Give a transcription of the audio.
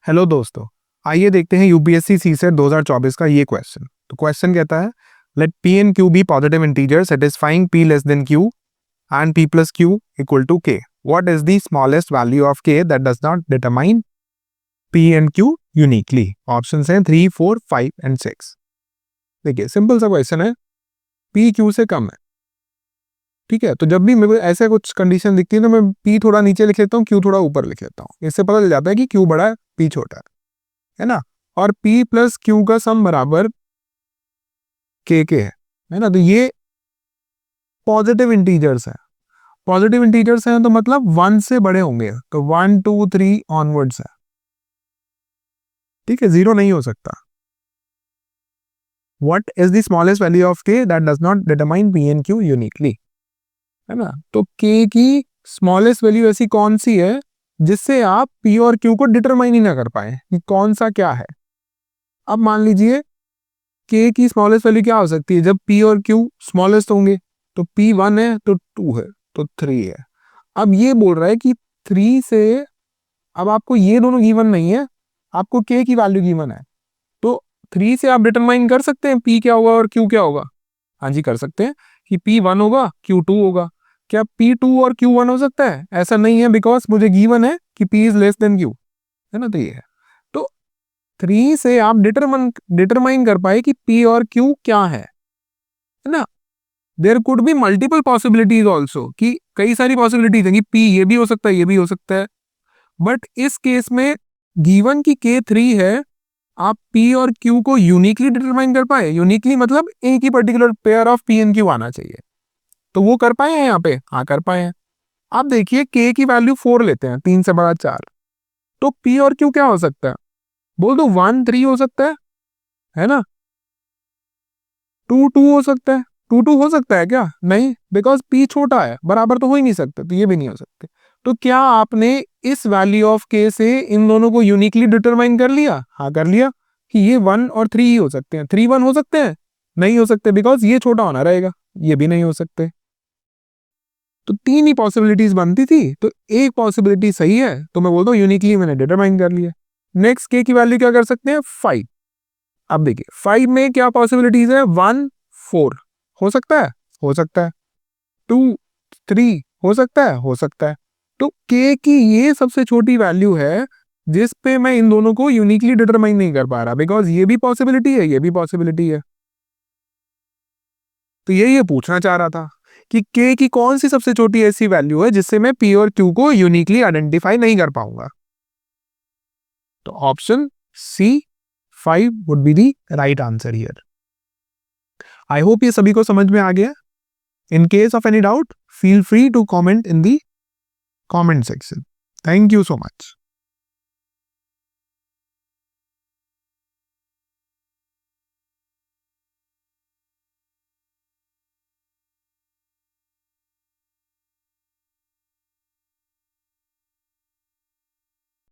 Hello दोस्तों, आइए देखते हैं यूपीएससी सीसेट 2024 का ये क्वेश्चन। तो क्वेश्चन कहता है let P and Q be positive integer satisfying P less than Q and P plus Q equal to K. What is the smallest value of K that does not determine P and Q uniquely. Options हैं 3, 4, 5 and 6। देखिए simple सा question है, P Q से कम है, ठीक है। तो जब भी मेरे को ऐसे कुछ कंडीशन दिखती है तो मैं पी थोड़ा नीचे लिख लेता हूँ, क्यू थोड़ा ऊपर लिख लेता हूँ। इससे पता चल जाता है कि क्यू बड़ा है, पी छोटा है ना। और p प्लस क्यू का सम बराबर के है ना। तो ये पॉजिटिव इंटीजर्स है, पॉजिटिव इंटीजर्स हैं तो मतलब 1 से बड़े होंगे, तो 1, 2, 3 ऑनवर्ड्स है, ठीक है, 0 नहीं हो सकता। What is the smallest value of k that does not determine p and q uniquely, है ना। तो k की स्मॉलेस्ट वैल्यू ऐसी कौन सी है जिससे आप p और q को डिटरमाइन ही ना कर पाए कि कौन सा क्या है। अब मान लीजिए k की स्मॉलेस्ट वैल्यू क्या हो सकती है, जब p और q स्मॉलेस्ट होंगे तो p 1 है तो 2 है तो 3 है। अब ये बोल रहा है कि 3 से, अब आपको ये दोनों गिवन नहीं है, आपको k की वैल्यू गिवन है, तो 3 से आप डिटरमाइन कर सकते हैं p क्या होगा और q क्या होगा। हाँ जी कर सकते हैं कि p 1 होगा q 2 होगा। क्या p 2 और q 1 हो सकता है? ऐसा नहीं है, बिकॉज मुझे गिवन है कि p is less than q, है ना। तो ये है, तो 3 से आप डिटरमाइन कर पाए कि p और q क्या है ना। There could be multiple possibilities also, कि कई सारी पॉसिबिलिटीज है कि p ये भी हो सकता है, ये भी हो सकता है। बट इस केस में गिवन की k 3 है, आप p और q को यूनिकली डिटरमाइन कर पाए। यूनिकली मतलब एक ही particular pair of p and q आना चाहिए, तो वो कर पाए हैं यहाँ पे, हाँ कर पाए हैं। आप देखिए k की वैल्यू 4 लेते हैं, 3 से बड़ा 4, तो p और q क्या हो सकता है, बोल दो 1, 3 हो सकता है ना। 2, 2 हो सकता है, 2, 2 हो सकता है क्या? नहीं, बिकॉज p छोटा है, बराबर तो हो ही नहीं सकते, तो ये भी नहीं हो सकते। तो क्या आपने इस वैल्यू ऑफ k से इन दोनों को यूनिकली डिटरमाइन कर लिया? हाँ कर लिया, कि ये 1 और 3 ही हो सकते हैं। 3 1 हो सकते हैं? नहीं हो सकते, बिकॉज ये छोटा होना रहेगा, ये भी नहीं हो सकते। तो 3 ही पॉसिबिलिटीज बनती थी, तो एक पॉसिबिलिटी सही है, तो मैं बोलता हूँ यूनिकली मैंने डिटरमाइन कर लिया। नेक्स्ट k की वैल्यू क्या कर सकते हैं, 5। अब देखिए 5 में क्या पॉसिबिलिटीज है, 1, 4 हो सकता है, हो सकता है। 2, 3 हो सकता है, हो सकता है। तो k की ये सबसे छोटी वैल्यू है जिस पे मैं इन दोनों को यूनिकली डिटरमाइन नहीं कर पा रहा, बिकॉज ये भी पॉसिबिलिटी है, ये भी पॉसिबिलिटी है। तो ये पूछना चाह रहा था कि k की कौन सी सबसे छोटी ऐसी वैल्यू है जिससे मैं p और q को यूनिकली आइडेंटिफाई नहीं कर पाऊंगा। तो option C 5 would be the right answer here. I hope ये सभी को समझ में आ गया। In case of any doubt, feel free to comment in the comment section. Thank you so much.